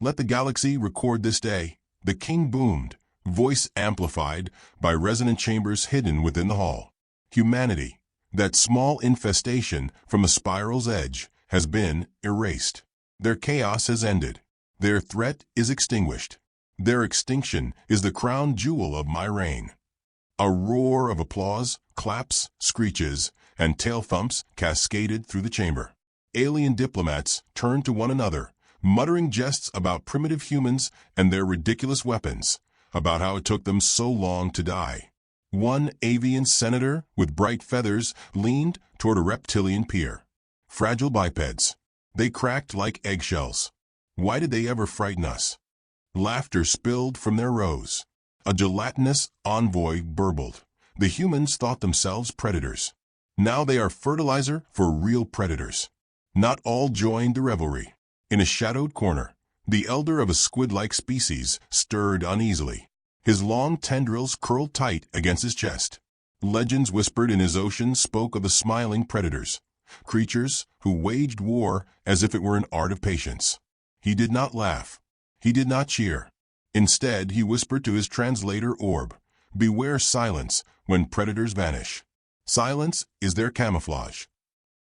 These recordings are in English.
Let the galaxy record this day. The king boomed, voice amplified by resonant chambers hidden within the hall. Humanity, that small infestation from a spiral's edge, has been erased. Their chaos has ended. Their threat is extinguished. Their extinction is the crown jewel of my reign. A roar of applause, claps, screeches, and tail thumps cascaded through the chamber. Alien diplomats turned to one another, muttering jests about primitive humans and their ridiculous weapons, about how it took them so long to die. One avian senator with bright feathers leaned toward a reptilian peer. Fragile bipeds. They cracked like eggshells. Why did they ever frighten us? Laughter spilled from their rows. A gelatinous envoy burbled. The humans thought themselves predators. Now they are fertilizer for real predators. Not all joined the revelry. In a shadowed corner, the elder of a squid-like species stirred uneasily. His long tendrils curled tight against his chest. Legends whispered in his ocean spoke of the smiling predators, creatures who waged war as if it were an art of patience. He did not laugh. He did not cheer. Instead, he whispered to his translator orb, "Beware silence when predators vanish. Silence is their camouflage."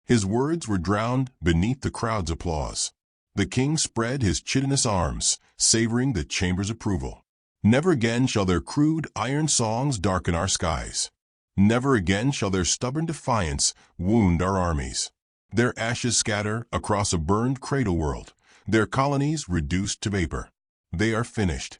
His words were drowned beneath the crowd's applause. The king spread his chitinous arms, savoring the chamber's approval. Never again shall their crude iron songs darken our skies. Never again shall their stubborn defiance wound our armies. Their ashes scatter across a burned cradle world, their colonies reduced to vapor. They are finished.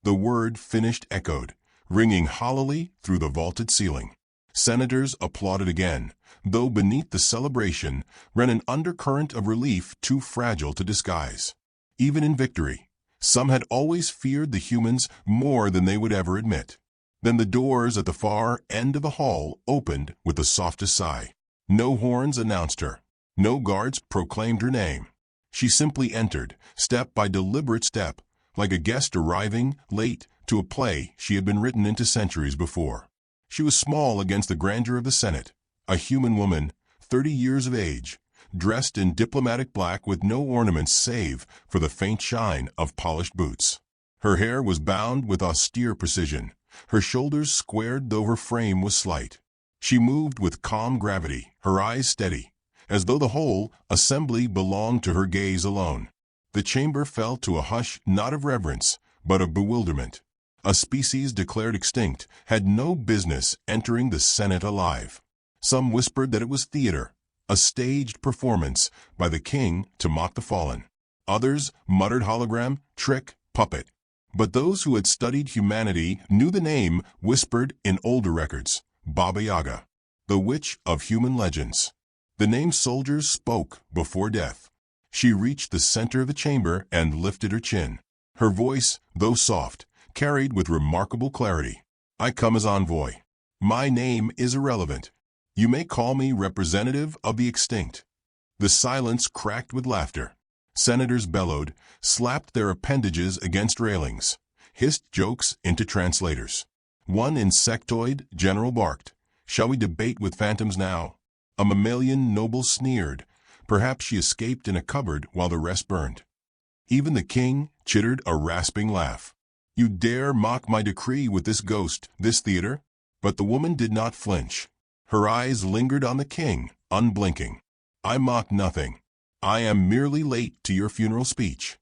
The word finished echoed, ringing hollowly through the vaulted ceiling. Senators applauded again, though beneath the celebration ran an undercurrent of relief too fragile to disguise. Even in victory, some had always feared the humans more than they would ever admit. Then the doors at the far end of the hall opened with the softest sigh. No horns announced her. No guards proclaimed her name. She simply entered, step by deliberate step, like a guest arriving late to a play she had been written into centuries before. She was small against the grandeur of the Senate, a human woman, 30 years of age, dressed in diplomatic black with no ornaments save for the faint shine of polished boots. Her hair was bound with austere precision, her shoulders squared though her frame was slight. She moved with calm gravity, her eyes steady, as though the whole assembly belonged to her gaze alone. The chamber fell to a hush not of reverence, but of bewilderment. A species declared extinct had no business entering the Senate alive. Some whispered that it was theater, a staged performance by the king to mock the fallen. Others muttered hologram, trick, puppet. But those who had studied humanity knew the name whispered in older records, Baba Yaga, the witch of human legends. The name soldiers spoke before death. She reached the center of the chamber and lifted her chin. Her voice, though soft, carried with remarkable clarity. "I come as envoy. My name is irrelevant. You may call me representative of the extinct." The silence cracked with laughter. Senators bellowed, slapped their appendages against railings, hissed jokes into translators. One insectoid general barked, "Shall we debate with phantoms now?" A mammalian noble sneered. Perhaps she escaped in a cupboard while the rest burned. Even the king chittered a rasping laugh. "You dare mock my decree with this ghost, this theater?" But the woman did not flinch. Her eyes lingered on the king, unblinking. "I mock nothing. I am merely late to your funeral speech."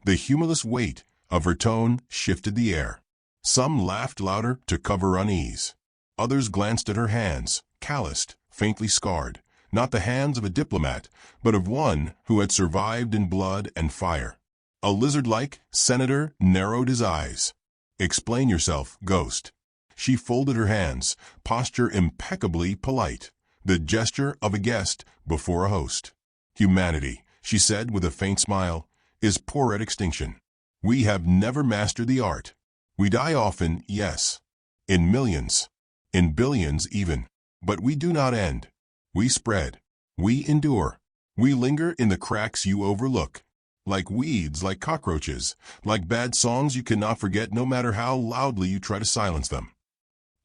The humorless weight of her tone shifted the air. Some laughed louder to cover unease. Others glanced at her hands, calloused, faintly scarred, not the hands of a diplomat, but of one who had survived in blood and fire. A lizard-like senator narrowed his eyes. "Explain yourself, ghost." She folded her hands, posture impeccably polite, the gesture of a guest before a host. "Humanity," she said with a faint smile, "is poor at extinction. We have never mastered the art. We die often, yes, in millions, in billions even, but we do not end. We spread. We endure. We linger in the cracks you overlook. Like weeds, like cockroaches, like bad songs you cannot forget no matter how loudly you try to silence them."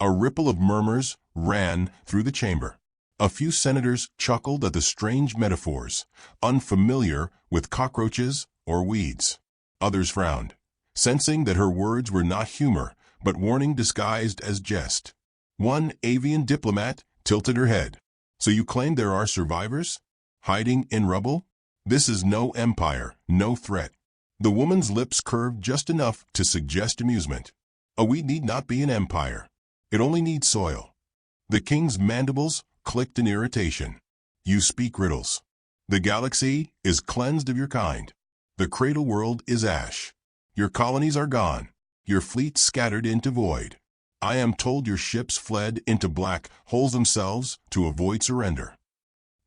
A ripple of murmurs ran through the chamber. A few senators chuckled at the strange metaphors, unfamiliar with cockroaches or weeds. Others frowned, sensing that her words were not humor, but warning disguised as jest. One avian diplomat tilted her head. So you claim there are survivors? Hiding in rubble? This is no empire, no threat. The woman's lips curved just enough to suggest amusement. We need not be an empire. It only needs soil. The king's mandibles clicked in irritation. You speak riddles. The galaxy is cleansed of your kind. The cradle world is ash. Your colonies are gone. Your fleet scattered into void. I am told your ships fled into black holes themselves to avoid surrender.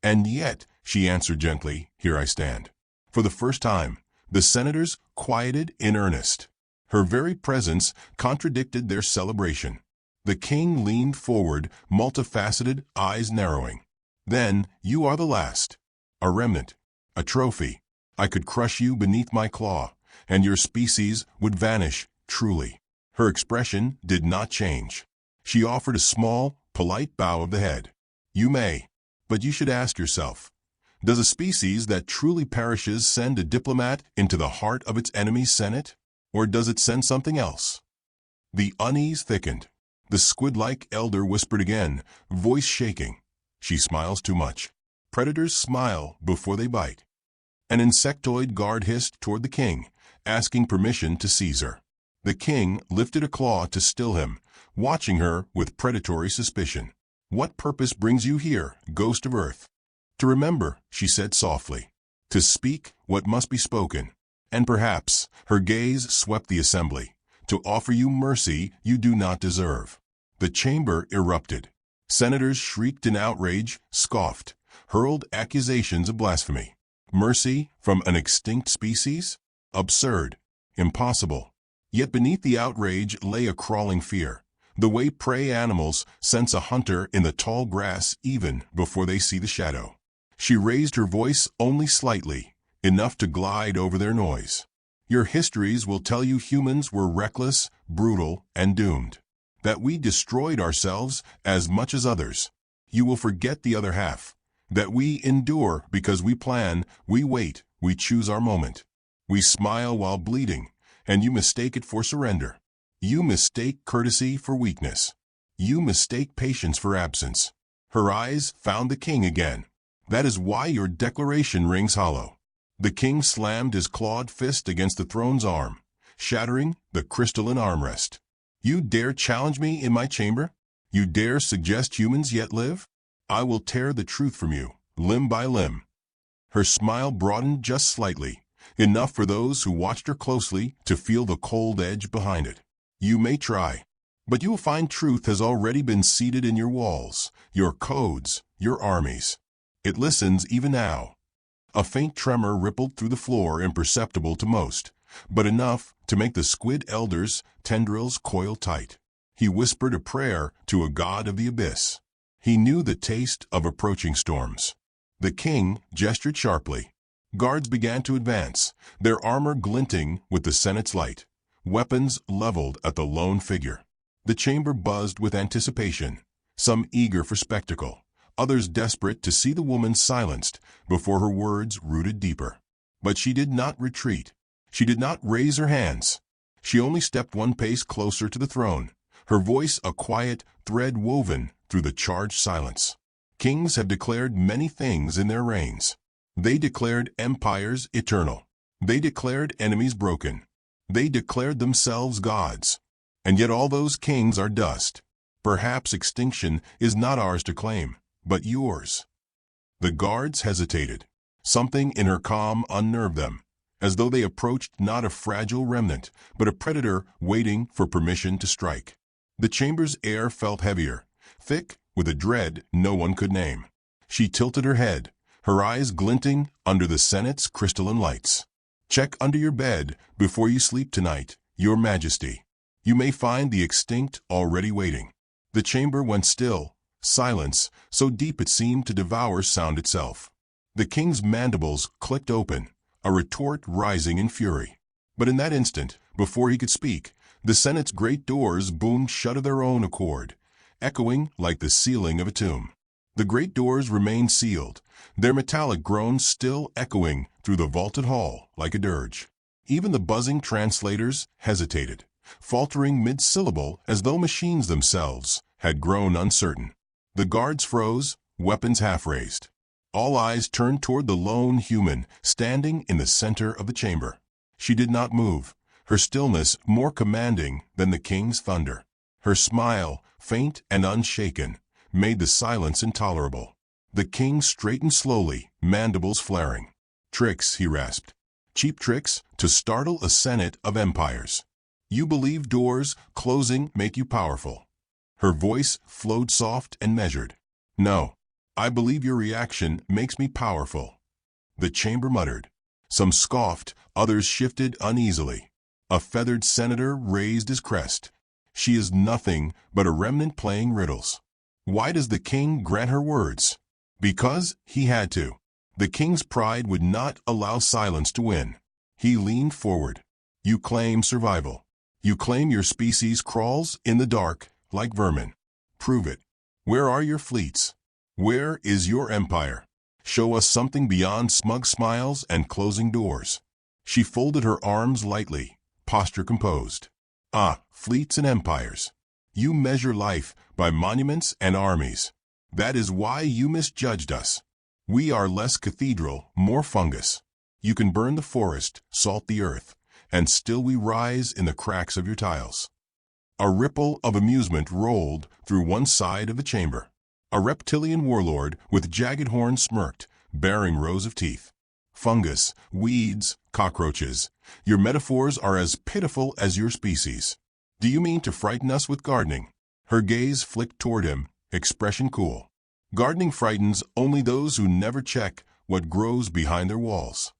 And yet, she answered gently, here I stand. For the first time, the senators quieted in earnest. Her very presence contradicted their celebration. The king leaned forward, multifaceted, eyes narrowing. Then, you are the last. A remnant. A trophy. I could crush you beneath my claw, and your species would vanish, truly. Her expression did not change. She offered a small, polite bow of the head. You may, but you should ask yourself, does a species that truly perishes send a diplomat into the heart of its enemy's senate? Or does it send something else? The unease thickened. The squid-like elder whispered again, voice shaking. She smiles too much. Predators smile before they bite. An insectoid guard hissed toward the king, asking permission to seize her. The king lifted a claw to still him, watching her with predatory suspicion. What purpose brings you here, ghost of earth? To remember, she said softly. To speak what must be spoken. And perhaps, her gaze swept the assembly, to offer you mercy you do not deserve. The chamber erupted. Senators shrieked in outrage, scoffed, hurled accusations of blasphemy. Mercy from an extinct species? Absurd. Impossible. Yet beneath the outrage lay a crawling fear, the way prey animals sense a hunter in the tall grass even before they see the shadow. She raised her voice only slightly, enough to glide over their noise. Your histories will tell you humans were reckless, brutal, and doomed. That we destroyed ourselves as much as others. You will forget the other half. That we endure because we plan, we wait, we choose our moment. We smile while bleeding, and you mistake it for surrender. You mistake courtesy for weakness. You mistake patience for absence. Her eyes found the king again. That is why your declaration rings hollow. The king slammed his clawed fist against the throne's arm, shattering the crystalline armrest. You dare challenge me in my chamber? You dare suggest humans yet live? I will tear the truth from you, limb by limb. Her smile broadened just slightly, enough for those who watched her closely to feel the cold edge behind it. You may try, but you will find truth has already been seated in your walls, your codes, your armies. It listens even now. A faint tremor rippled through the floor, imperceptible to most, but enough to make the squid elder's tendrils coil tight. He whispered a prayer to a god of the abyss. He knew the taste of approaching storms. The king gestured sharply. Guards began to advance, their armor glinting with the Senate's light, weapons leveled at the lone figure. The chamber buzzed with anticipation, some eager for spectacle, others desperate to see the woman silenced before her words rooted deeper. But she did not retreat. She did not raise her hands. She only stepped one pace closer to the throne, her voice a quiet thread woven through the charged silence. Kings have declared many things in their reigns. They declared empires eternal. They declared enemies broken. They declared themselves gods. And yet all those kings are dust. Perhaps extinction is not ours to claim, but yours. The guards hesitated. Something in her calm unnerved them, as though they approached not a fragile remnant, but a predator waiting for permission to strike. The chamber's air felt heavier, thick with a dread no one could name. She tilted her head, her eyes glinting under the Senate's crystalline lights. Check under your bed before you sleep tonight, Your Majesty. You may find the extinct already waiting. The chamber went still, silence so deep it seemed to devour sound itself. The king's mandibles clicked open, a retort rising in fury. But in that instant, before he could speak, the Senate's great doors boomed shut of their own accord, echoing like the sealing of a tomb. The great doors remained sealed, their metallic groans still echoing through the vaulted hall like a dirge. Even the buzzing translators hesitated, faltering mid-syllable as though machines themselves had grown uncertain. The guards froze, weapons half-raised. All eyes turned toward the lone human standing in the center of the chamber. She did not move, her stillness more commanding than the king's thunder. Her smile, faint and unshaken, made the silence intolerable. The king straightened slowly, mandibles flaring. "Tricks," he rasped. "Cheap tricks to startle a senate of empires. You believe doors closing make you powerful." Her voice flowed soft and measured. "No, I believe your reaction makes me powerful." The chamber muttered. Some scoffed, others shifted uneasily. A feathered senator raised his crest. "She is nothing but a remnant playing riddles." Why does the king grant her words? Because he had to. The king's pride would not allow silence to win. He leaned forward. "You claim survival. You claim your species crawls in the dark like vermin. Prove it. Where are your fleets? Where is your empire? Show us something beyond smug smiles and closing doors." She folded her arms lightly, posture composed. "Ah, fleets and empires. You measure life by monuments and armies. That is why you misjudged us. We are less cathedral, more fungus. You can burn the forest, salt the earth, and still we rise in the cracks of your tiles." A ripple of amusement rolled through one side of the chamber. A reptilian warlord with jagged horns smirked, baring rows of teeth. "Fungus, weeds, cockroaches. Your metaphors are as pitiful as your species. Do you mean to frighten us with gardening?" Her gaze flicked toward him, expression cool. "Gardening frightens only those who never check what grows behind their walls."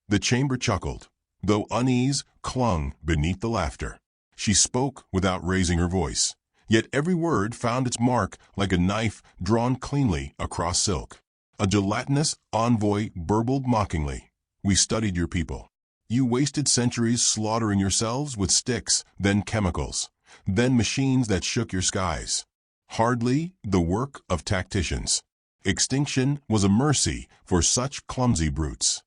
The chamber chuckled, though unease clung beneath the laughter. She spoke without raising her voice, yet every word found its mark like a knife drawn cleanly across silk. A gelatinous envoy burbled mockingly. "We studied your people. You wasted centuries slaughtering yourselves with sticks, then chemicals, then machines that shook your skies. Hardly the work of tacticians. Extinction was a mercy for such clumsy brutes."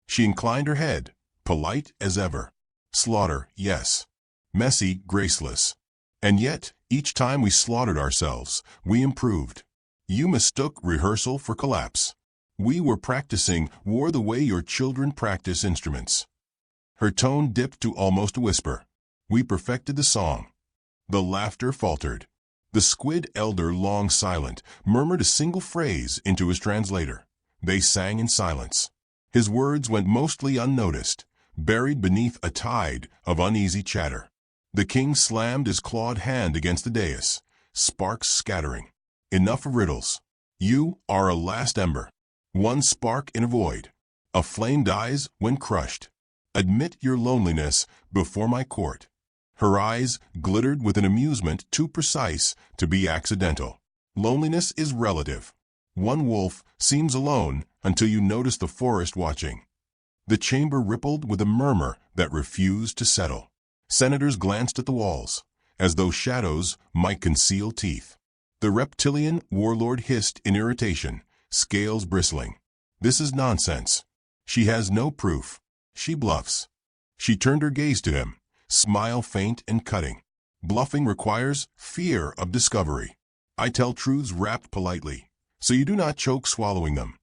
She inclined her head, polite as ever. "Slaughter, yes. Messy, graceless. And yet, each time we slaughtered ourselves, we improved. You mistook rehearsal for collapse. We were practicing war the way your children practice instruments." Her tone dipped to almost a whisper. "We perfected the song." The laughter faltered. The squid elder, long silent, murmured a single phrase into his translator. They sang in silence. His words went mostly unnoticed, buried beneath a tide of uneasy chatter. The king slammed his clawed hand against the dais, sparks scattering. "Enough of riddles. You are a last ember. One spark in a void. A flame dies when crushed. Admit your loneliness before my court." Her eyes glittered with an amusement too precise to be accidental. "Loneliness is relative. One wolf seems alone until you notice the forest watching." The chamber rippled with a murmur that refused to settle. Senators glanced at the walls, as though shadows might conceal teeth. The reptilian warlord hissed in irritation, scales bristling. "This is nonsense. She has no proof. She bluffs." She turned her gaze to him, smile faint and cutting. "Bluffing requires fear of discovery. I tell truths wrapped politely, so you do not choke swallowing them."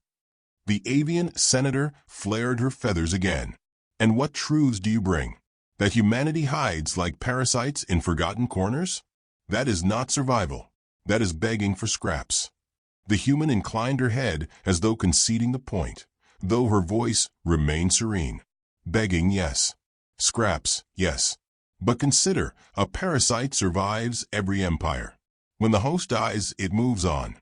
The avian senator flared her feathers again. "And what truths do you bring? That humanity hides like parasites in forgotten corners? That is not survival. That is begging for scraps." The human inclined her head as though conceding the point, though her voice remained serene. "Begging, yes. Scraps, yes. But consider, a parasite survives every empire. When the host dies, it moves on."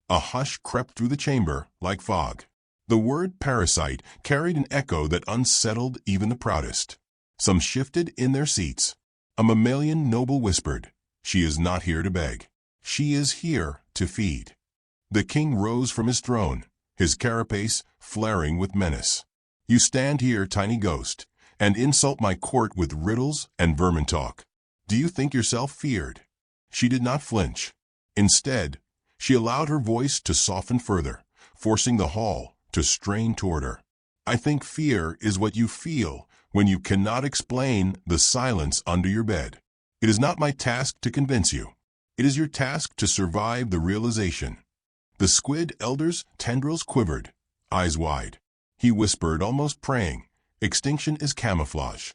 A hush crept through the chamber like fog. The word parasite carried an echo that unsettled even the proudest. Some shifted in their seats. A mammalian noble whispered, "She is not here to beg. She is here to feed." The king rose from his throne, his carapace flaring with menace. "You stand here, tiny ghost, and insult my court with riddles and vermin talk. Do you think yourself feared?" She did not flinch. Instead, she allowed her voice to soften further, forcing the hall to strain toward her. "I think fear is what you feel when you cannot explain the silence under your bed. It is not my task to convince you. It is your task to survive the realization. The squid elder's tendrils quivered, eyes wide. He whispered, almost praying, "Extinction is camouflage."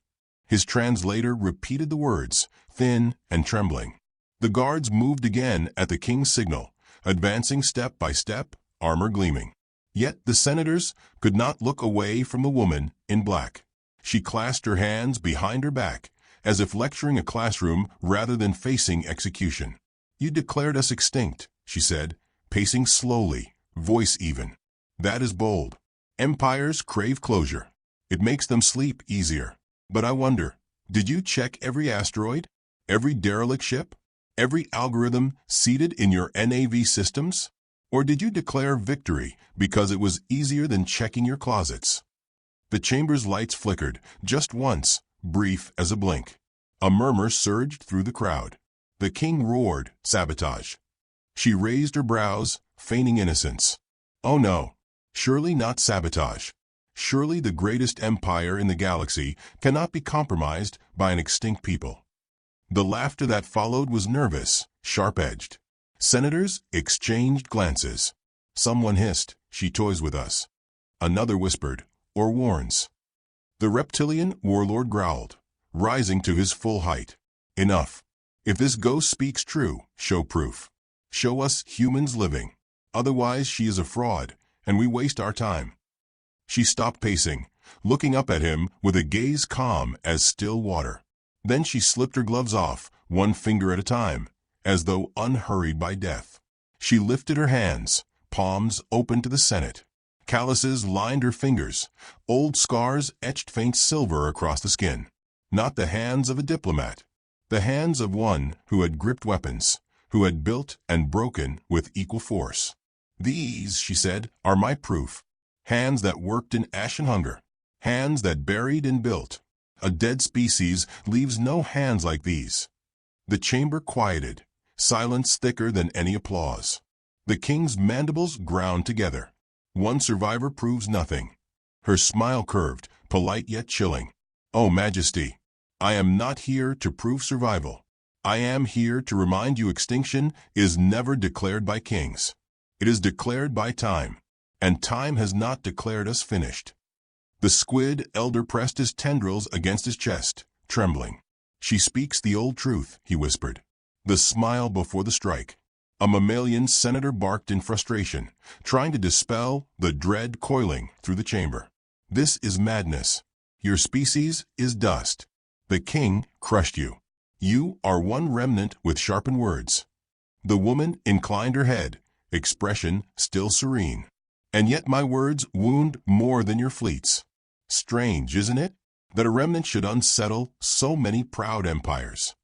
His translator repeated the words, thin and trembling. The guards moved again at the king's signal, advancing step by step, armor gleaming. Yet the senators could not look away from the woman in black. She clasped her hands behind her back, as if lecturing a classroom rather than facing execution. "You declared us extinct," she said, pacing slowly, voice even. "That is bold. Empires crave closure. It makes them sleep easier. But I wonder, did you check every asteroid, every derelict ship, every algorithm seated in your NAV systems? Or did you declare victory because it was easier than checking your closets?" The chamber's lights flickered, just once, brief as a blink. A murmur surged through the crowd. The king roared, "Sabotage." She raised her brows, feigning innocence. "Oh no, surely not sabotage. Surely the greatest empire in the galaxy cannot be compromised by an extinct people." The laughter that followed was nervous, sharp-edged. Senators exchanged glances. Someone hissed, "She toys with us." Another whispered, "Or warns." The reptilian warlord growled, rising to his full height. "Enough. If this ghost speaks true, show proof. Show us humans living. Otherwise she is a fraud, and we waste our time." She stopped pacing, looking up at him with a gaze calm as still water. Then she slipped her gloves off, one finger at a time, as though unhurried by death. She lifted her hands, palms open to the Senate. Calluses lined her fingers. Old scars etched faint silver across the skin. Not the hands of a diplomat. The hands of one who had gripped weapons, who had built and broken with equal force. "These," she said, "are my proof. Hands that worked in ashen hunger. Hands that buried and built. A dead species leaves no hands like these." The chamber quieted, silence thicker than any applause. The king's mandibles ground together. One survivor proves nothing. Her smile curved, polite yet chilling. "Oh, Majesty, I am not here to prove survival. I am here to remind you extinction is never declared by kings. It is declared by time, and time has not declared us finished." The squid elder pressed his tendrils against his chest, trembling. "She speaks the old truth," he whispered. "The smile before the strike." A mammalian senator barked in frustration, trying to dispel the dread coiling through the chamber. "This is madness. Your species is dust. The king crushed you. You are one remnant with sharpened words." The woman inclined her head, expression still serene. "And yet my words wound more than your fleets. Strange, isn't it, that a remnant should unsettle so many proud empires?"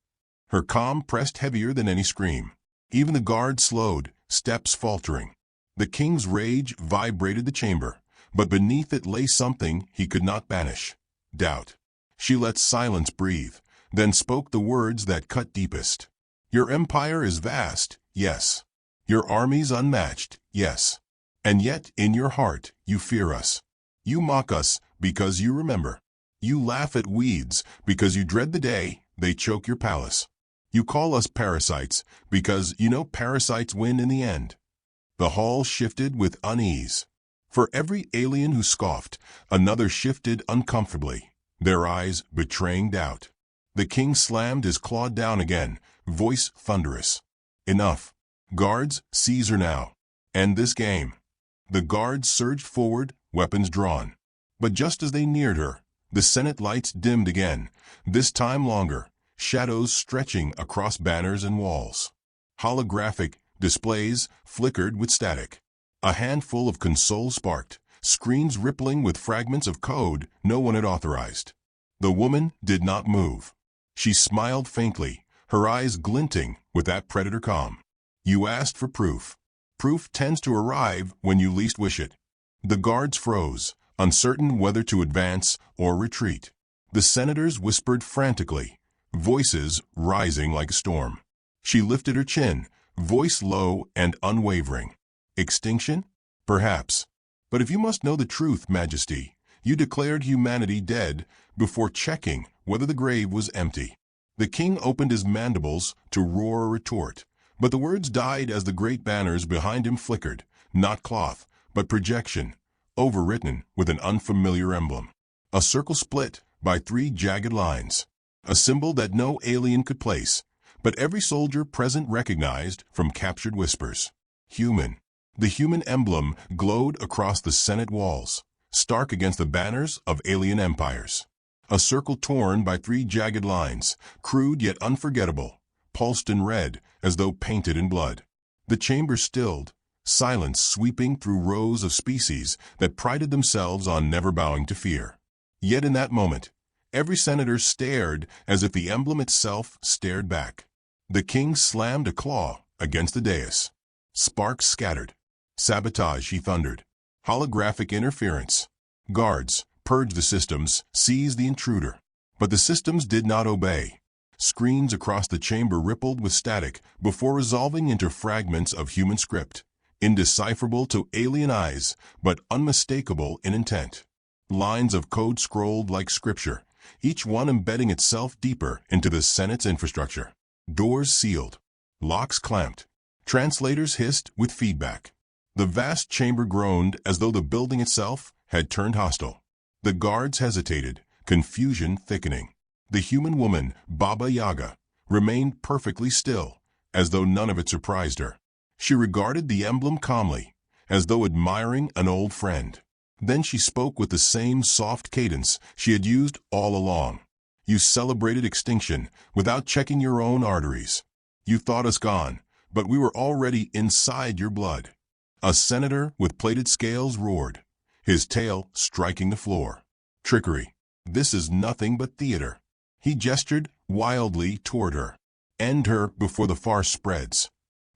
Her calm pressed heavier than any scream. Even the guard slowed, steps faltering. The king's rage vibrated the chamber, but beneath it lay something he could not banish: doubt. She let silence breathe, then spoke the words that cut deepest. "Your empire is vast, yes. Your armies unmatched, yes. And yet in your heart you fear us. You mock us because you remember. You laugh at weeds because you dread the day they choke your palace. You call us parasites because you know parasites win in the end." The hall shifted with unease. For every alien who scoffed, another shifted uncomfortably, their eyes betraying doubt. The king slammed his claw down again, voice thunderous. "Enough. Guards, seize her now. End this game." The guards surged forward, weapons drawn. But just as they neared her, the Senate lights dimmed again, this time longer, shadows stretching across banners and walls. Holographic displays flickered with static. A handful of consoles sparked, screens rippling with fragments of code no one had authorized. The woman did not move. She smiled faintly, her eyes glinting with that predator calm. "You asked for proof. Proof tends to arrive when you least wish it." The guards froze, uncertain whether to advance or retreat. The senators whispered frantically, voices rising like a storm. She lifted her chin, voice low and unwavering. "Extinction? Perhaps. But if you must know the truth, Majesty, You declared humanity dead before checking whether the grave was empty. The king opened his mandibles to roar a retort, but the words died as the great banners behind him flickered, not cloth, but projection, overwritten with an unfamiliar emblem. A circle split by 3 jagged lines, a symbol that no alien could place, but every soldier present recognized from captured whispers. Human. The human emblem glowed across the Senate walls, stark against the banners of alien empires. A circle torn by 3 jagged lines, crude yet unforgettable, pulsed in red as though painted in blood. The chamber stilled, silence sweeping through rows of species that prided themselves on never bowing to fear. Yet in that moment, every senator stared as if the emblem itself stared back. The king slammed a claw against the dais. Sparks scattered. Sabotage, he thundered. Holographic interference. Guards, purge the systems, seize the intruder. But the systems did not obey. Screens across the chamber rippled with static before resolving into fragments of human script, indecipherable to alien eyes, but unmistakable in intent. Lines of code scrolled like scripture, each one embedding itself deeper into the Senate's infrastructure. Doors sealed. Locks clamped. Translators hissed with feedback. The vast chamber groaned as though the building itself had turned hostile. The guards hesitated, confusion thickening. The human woman, Baba Yaga, remained perfectly still, as though none of it surprised her. She regarded the emblem calmly, as though admiring an old friend. Then she spoke with the same soft cadence she had used all along. You celebrated extinction without checking your own arteries. You thought us gone, but we were already inside your blood. A senator with plated scales roared, his tail striking the floor. Trickery. This is nothing but theater. He gestured wildly toward her. End her before the farce spreads.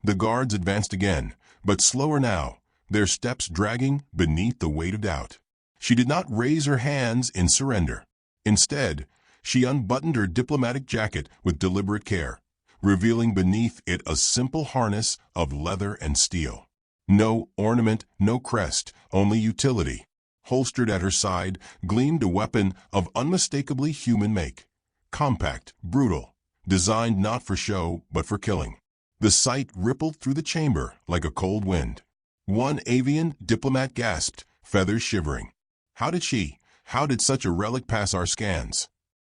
The guards advanced again, but slower now, their steps dragging beneath the weight of doubt. She did not raise her hands in surrender. Instead, she unbuttoned her diplomatic jacket with deliberate care, revealing beneath it a simple harness of leather and steel. No ornament, no crest, only utility. Holstered at her side gleamed a weapon of unmistakably human make. Compact, brutal, designed not for show but for killing. The sight rippled through the chamber like a cold wind. One avian diplomat gasped, feathers shivering. How did such a relic pass our scans?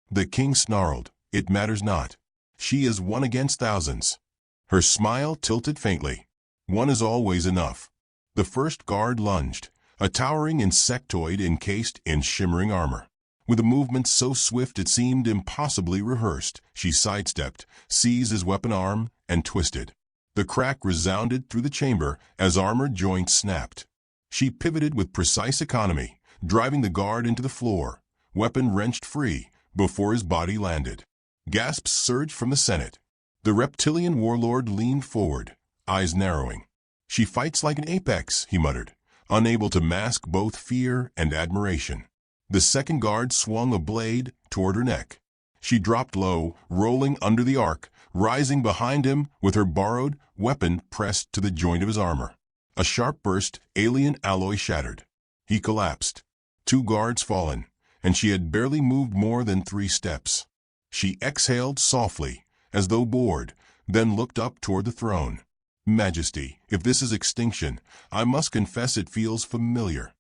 The king snarled, it matters not. She is one against thousands. Her smile tilted faintly. One is always enough. The first guard lunged, a towering insectoid encased in shimmering armor. With a movement so swift it seemed impossibly rehearsed, she sidestepped, seized his weapon arm, and twisted. The crack resounded through the chamber as armored joints snapped. She pivoted with precise economy, driving the guard into the floor, weapon wrenched free before his body landed. Gasps surged from the Senate. The reptilian warlord leaned forward, eyes narrowing. She fights like an apex, he muttered, unable to mask both fear and admiration. The second guard swung a blade toward her neck. She dropped low, rolling under the arc, rising behind him with her borrowed weapon pressed to the joint of his armor. A sharp burst, alien alloy shattered. He collapsed. 2 guards fallen, and she had barely moved more than 3 steps. She exhaled softly, as though bored, then looked up toward the throne. Majesty, if this is extinction, I must confess it feels familiar.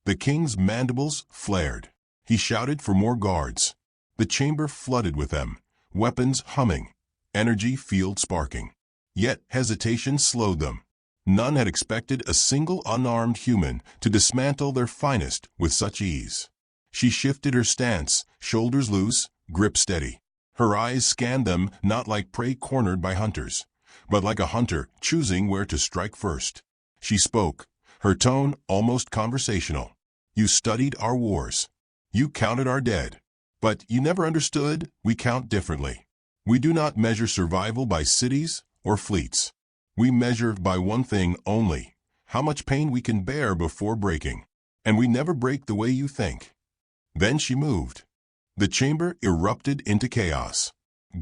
The king's mandibles flared. He shouted for more guards. The chamber flooded with them, weapons humming, energy field sparking. Yet hesitation slowed them. None had expected a single unarmed human to dismantle their finest with such ease. She shifted her stance, shoulders loose, grip steady. Her eyes scanned them not like prey cornered by hunters, but like a hunter choosing where to strike first. She spoke, her tone almost conversational. You studied our wars. You counted our dead. But you never understood we count differently. We do not measure survival by cities or fleets. We measure by one thing only, how much pain we can bear before breaking. And we never break the way you think. Then she moved. The chamber erupted into chaos.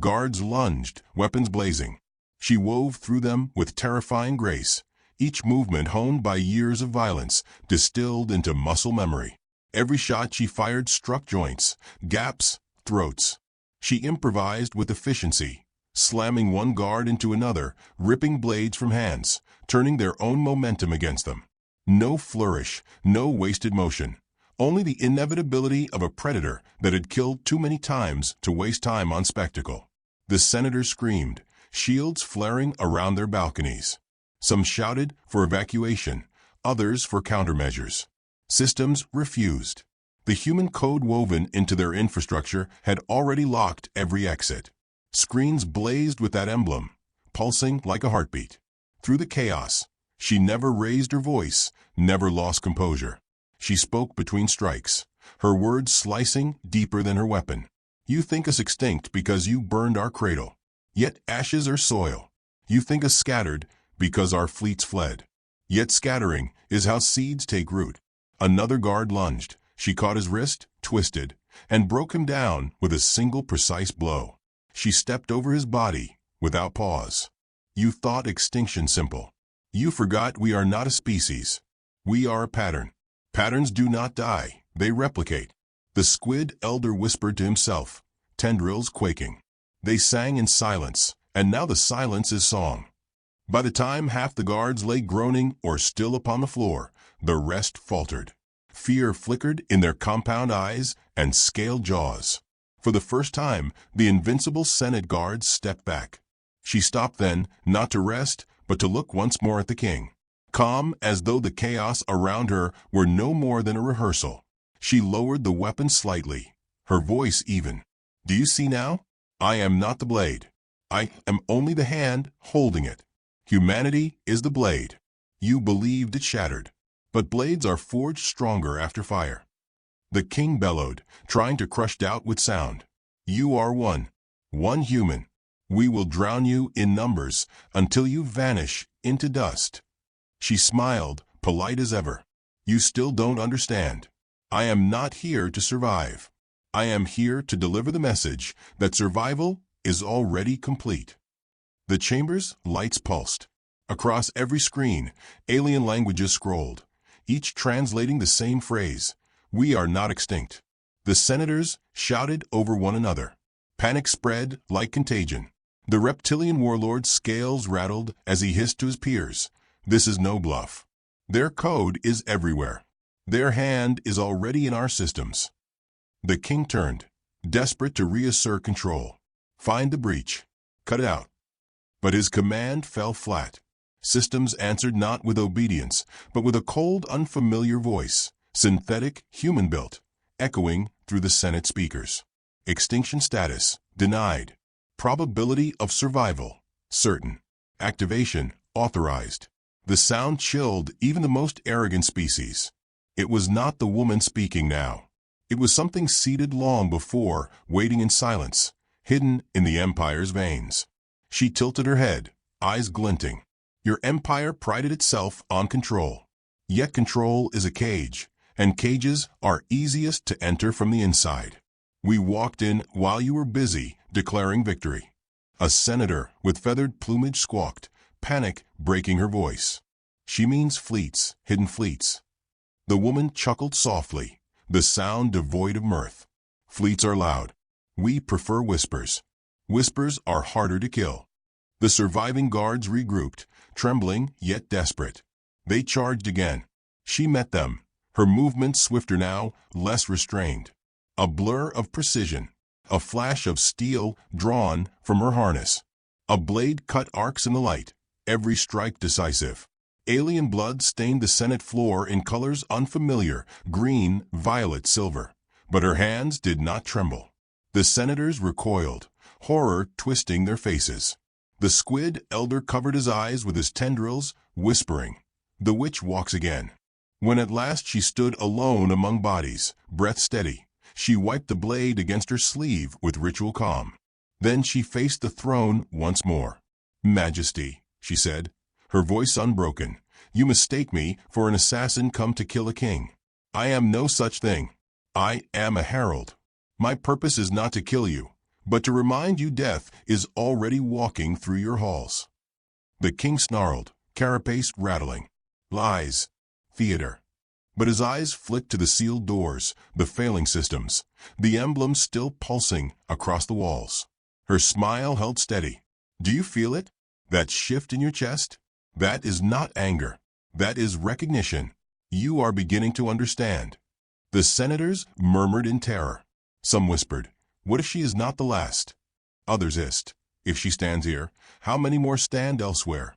Guards lunged, weapons blazing. She wove through them with terrifying grace, each movement honed by years of violence, distilled into muscle memory. Every shot she fired struck joints, gaps, throats. She improvised with efficiency, slamming one guard into another, ripping blades from hands, turning their own momentum against them. No flourish, no wasted motion. Only the inevitability of a predator that had killed too many times to waste time on spectacle. The senators screamed, shields flaring around their balconies. Some shouted for evacuation, others for countermeasures. Systems refused. The human code woven into their infrastructure had already locked every exit. Screens blazed with that emblem, pulsing like a heartbeat. Through the chaos, she never raised her voice, never lost composure. She spoke between strikes, her words slicing deeper than her weapon. You think us extinct because you burned our cradle. Yet ashes are soil. You think us scattered because our fleets fled. Yet scattering is how seeds take root. Another guard lunged. She caught his wrist, twisted, and broke him down with a single precise blow. She stepped over his body without pause. You thought extinction simple. You forgot we are not a species. We are a pattern. Patterns do not die, they replicate. The squid elder whispered to himself, tendrils quaking. They sang in silence, and now the silence is song. By the time half the guards lay groaning or still upon the floor, the rest faltered. Fear flickered in their compound eyes and scaled jaws. For the first time, the invincible Senate guards stepped back. She stopped then, not to rest, but to look once more at the king. Calm as though the chaos around her were no more than a rehearsal. She lowered the weapon slightly, her voice even. Do you see now? I am not the blade. I am only the hand holding it. Humanity is the blade. You believed it shattered. But blades are forged stronger after fire. The king bellowed, trying to crush doubt with sound. You are one human. We will drown you in numbers until you vanish into dust. She smiled, polite as ever. You still don't understand. I am not here to survive. I am here to deliver the message that survival is already complete. The chamber's lights pulsed. Across every screen, alien languages scrolled, each translating the same phrase, "We are not extinct." The senators shouted over one another. Panic spread like contagion. The reptilian warlord's scales rattled as he hissed to his peers, "This is no bluff. Their code is everywhere. Their hand is already in our systems." The king turned, desperate to reassert control. Find the breach. Cut it out. But his command fell flat. Systems answered not with obedience, but with a cold, unfamiliar voice, synthetic, human-built, echoing through the Senate speakers. Extinction status, denied. Probability of survival, certain. Activation, authorized. The sound chilled even the most arrogant species. It was not the woman speaking now. It was something seated long before, waiting in silence, hidden in the empire's veins. She tilted her head, eyes glinting. Your empire prided itself on control. Yet control is a cage, and cages are easiest to enter from the inside. We walked in while you were busy declaring victory. A senator with feathered plumage squawked, panic breaking her voice. She means fleets, hidden fleets. The woman chuckled softly, the sound devoid of mirth. Fleets are loud. We prefer whispers. Whispers are harder to kill. The surviving guards regrouped, trembling yet desperate. They charged again. She met them, her movements swifter now, less restrained. A blur of precision, a flash of steel drawn from her harness. A blade cut arcs in the light, every strike decisive. Alien blood stained the Senate floor in colors unfamiliar, green, violet, silver. But her hands did not tremble. The senators recoiled, horror twisting their faces. The squid elder covered his eyes with his tendrils, whispering, "The witch walks again." When at last she stood alone among bodies, breath steady, she wiped the blade against her sleeve with ritual calm. Then she faced the throne once more. "Majesty," she said, her voice unbroken, "you mistake me for an assassin come to kill a king. I am no such thing. I am a herald. My purpose is not to kill you, but to remind you death is already walking through your halls." The king snarled, carapace rattling. "Lies. Theater. But his eyes flicked to the sealed doors, the failing systems, the emblem still pulsing across the walls. Her smile held steady. Do you feel it? That shift in your chest? That is not anger. That is recognition. You are beginning to understand. The senators murmured in terror. Some whispered, "What if she is not the last?" Others hissed, "If she stands here, how many more stand elsewhere?"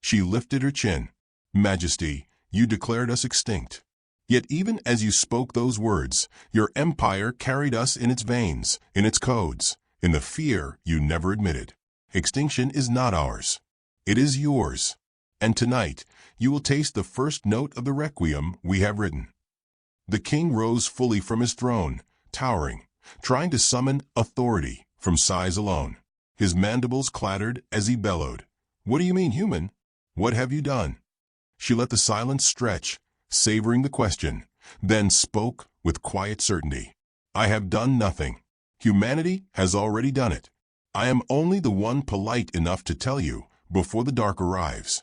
She lifted her chin. "Majesty, you declared us extinct. Yet even as you spoke those words, your empire carried us in its veins, in its codes, in the fear you never admitted. Extinction is not ours. It is yours. And tonight, you will taste the first note of the requiem we have written." The king rose fully from his throne, towering, trying to summon authority from size alone. His mandibles clattered as he bellowed, "What do you mean, human? What have you done?" She let the silence stretch, savoring the question, then spoke with quiet certainty. "I have done nothing. Humanity has already done it. I am only the one polite enough to tell you before the dark arrives."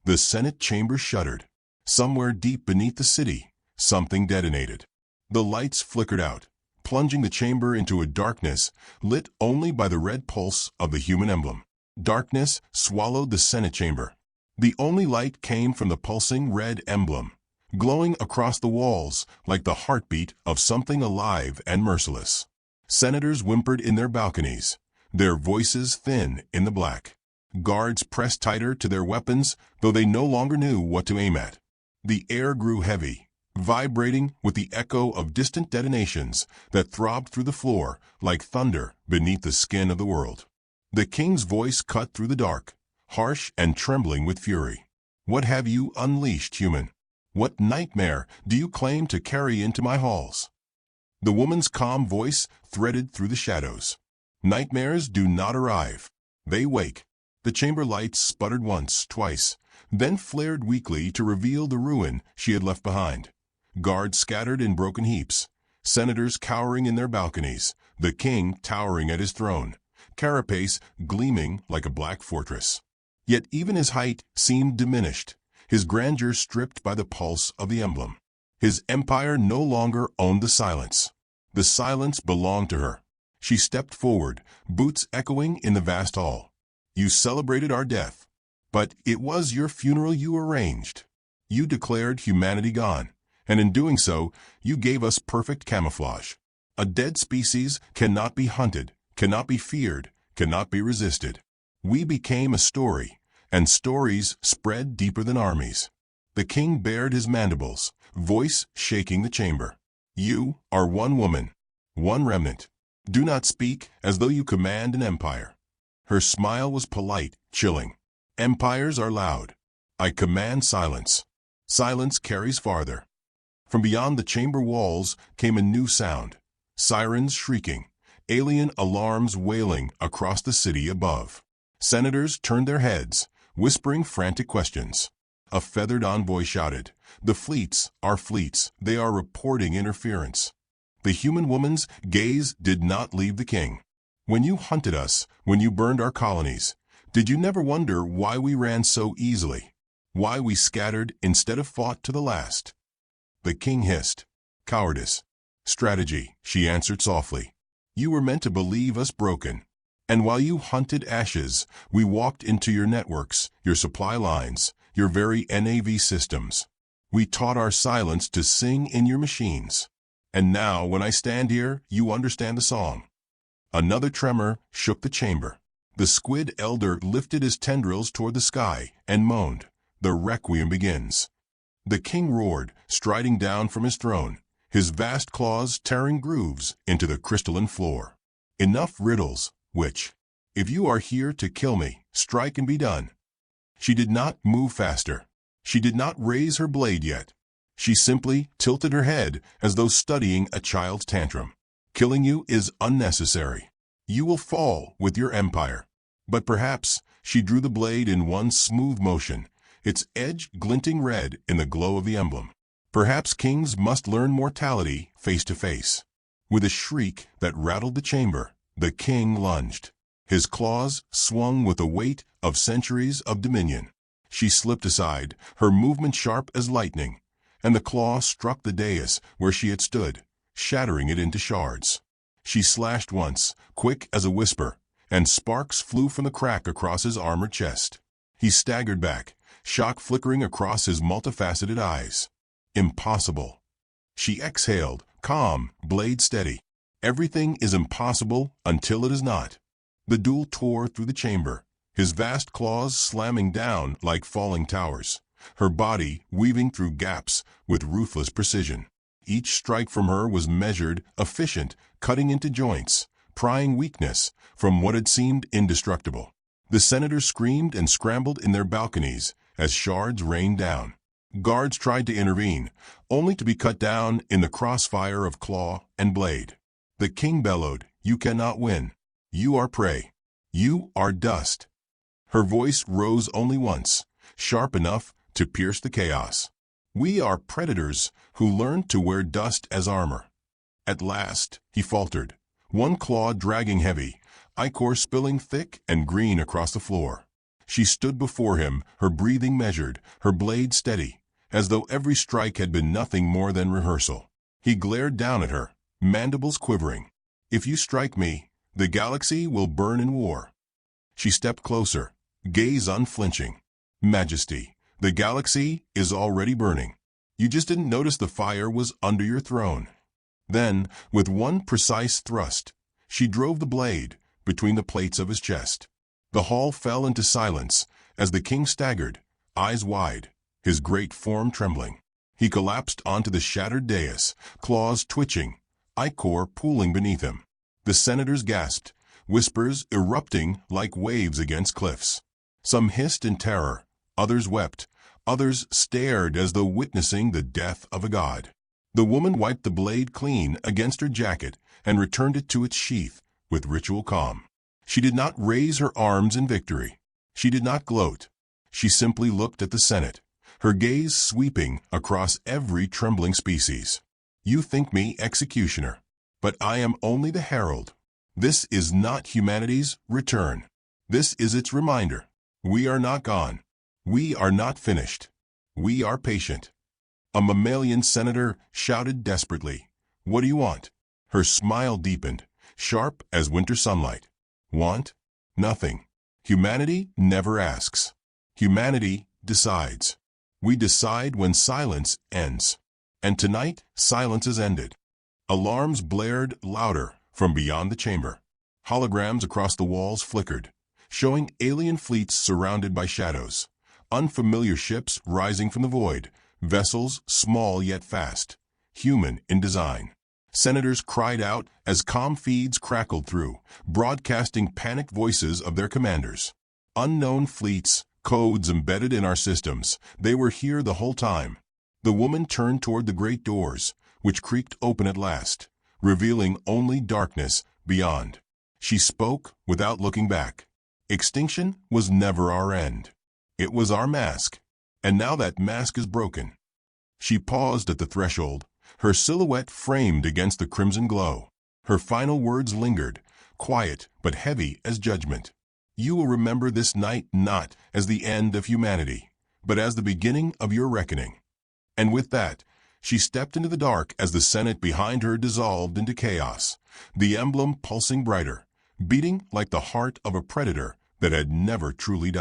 The Senate chamber shuddered. Somewhere deep beneath the city, something detonated. The lights flickered out, plunging the chamber into a darkness lit only by the red pulse of the human emblem. Darkness swallowed the Senate chamber. The only light came from the pulsing red emblem, glowing across the walls like the heartbeat of something alive and merciless. Senators whimpered in their balconies, their voices thin in the black. Guards pressed tighter to their weapons, though they no longer knew what to aim at. The air grew heavy, vibrating with the echo of distant detonations that throbbed through the floor like thunder beneath the skin of the world. The king's voice cut through the dark, harsh and trembling with fury. "What have you unleashed, human? What nightmare do you claim to carry into my halls?" The woman's calm voice threaded through the shadows. "Nightmares do not arrive. They wake." The chamber lights sputtered once, twice, then flared weakly to reveal the ruin she had left behind. Guards scattered in broken heaps, senators cowering in their balconies, the king towering at his throne, carapace gleaming like a black fortress. Yet even his height seemed diminished, his grandeur stripped by the pulse of the emblem. His empire no longer owned the silence. The silence belonged to her. She stepped forward, boots echoing in the vast hall. "You celebrated our death, but it was your funeral you arranged. You declared humanity gone, and in doing so, you gave us perfect camouflage. A dead species cannot be hunted, cannot be feared, cannot be resisted. We became a story, and stories spread deeper than armies." The king bared his mandibles, voice shaking the chamber. "You are one woman, one remnant. Do not speak as though you command an empire." Her smile was polite, chilling. "Empires are loud. I command silence. Silence carries farther." From beyond the chamber walls came a new sound. Sirens shrieking, alien alarms wailing across the city above. Senators turned their heads, whispering frantic questions. A feathered envoy shouted, "The fleets are fleets. They are reporting interference." The human woman's gaze did not leave the king. "When you hunted us, when you burned our colonies, did you never wonder why we ran so easily? Why we scattered instead of fought to the last?" The king hissed. "Cowardice. Strategy," she answered softly. "You were meant to believe us broken. And while you hunted ashes, we walked into your networks, your supply lines, your very NAV systems. We taught our silence to sing in your machines. And now, when I stand here, you understand the song." Another tremor shook the chamber. The squid elder lifted his tendrils toward the sky and moaned, "The requiem begins." The king roared, striding down from his throne, his vast claws tearing grooves into the crystalline floor. "Enough riddles, witch. If you are here to kill me, strike and be done." She did not move faster. She did not raise her blade yet. She simply tilted her head as though studying a child's tantrum. "Killing you is unnecessary. You will fall with your empire." But perhaps she drew the blade in one smooth motion, its edge glinting red in the glow of the emblem. Perhaps kings must learn mortality face to face. With a shriek that rattled the chamber, the king lunged. His claws swung with the weight of centuries of dominion. She slipped aside, her movement sharp as lightning, and the claw struck the dais where she had stood, shattering it into shards. She slashed once, quick as a whisper, and sparks flew from the crack across his armored chest. He staggered back, shock flickering across his multifaceted eyes. Impossible. She exhaled, calm, blade steady. Everything is impossible until it is not. The duel tore through the chamber, his vast claws slamming down like falling towers, her body weaving through gaps with ruthless precision. Each strike from her was measured, efficient, cutting into joints, prying weakness from what had seemed indestructible. The senators screamed and scrambled in their balconies as shards rained down. Guards tried to intervene, only to be cut down in the crossfire of claw and blade. The king bellowed, "You cannot win. You are prey. You are dust." Her voice rose only once, sharp enough to pierce the chaos. "We are predators who learned to wear dust as armor." At last, he faltered, one claw dragging heavy, ichor spilling thick and green across the floor. She stood before him, her breathing measured, her blade steady, as though every strike had been nothing more than rehearsal. He glared down at her, mandibles quivering. "If you strike me, the galaxy will burn in war." She stepped closer, gaze unflinching. "Majesty, the galaxy is already burning. You just didn't notice the fire was under your throne." Then, with one precise thrust, she drove the blade between the plates of his chest. The hall fell into silence as the king staggered, eyes wide, his great form trembling. He collapsed onto the shattered dais, claws twitching, ichor pooling beneath him. The senators gasped, whispers erupting like waves against cliffs. Some hissed in terror, others wept, others stared as though witnessing the death of a god. The woman wiped the blade clean against her jacket and returned it to its sheath with ritual calm. She did not raise her arms in victory. She did not gloat. She simply looked at the Senate, her gaze sweeping across every trembling species. "You think me executioner, but I am only the herald. This is not humanity's return. This is its reminder. We are not gone. We are not finished. We are patient." A mammalian senator shouted desperately, "What do you want?" Her smile deepened, sharp as winter sunlight. "Want? Nothing. Humanity never asks. Humanity decides. We decide when silence ends. And tonight, silence has ended." Alarms blared louder from beyond the chamber. Holograms across the walls flickered, showing alien fleets surrounded by shadows, unfamiliar ships rising from the void, vessels small yet fast, human in design. Senators cried out as comm feeds crackled through, broadcasting panicked voices of their commanders. Unknown fleets, codes embedded in our systems, they were here the whole time. The woman turned toward the great doors, which creaked open at last, revealing only darkness beyond. She spoke without looking back. Extinction was never our end. It was our mask. And now that mask is broken. She paused at the threshold, her silhouette framed against the crimson glow. Her final words lingered, quiet but heavy as judgment. "You will remember this night not as the end of humanity, but as the beginning of your reckoning." And with that, she stepped into the dark as the Senate behind her dissolved into chaos, the emblem pulsing brighter, beating like the heart of a predator that had never truly died.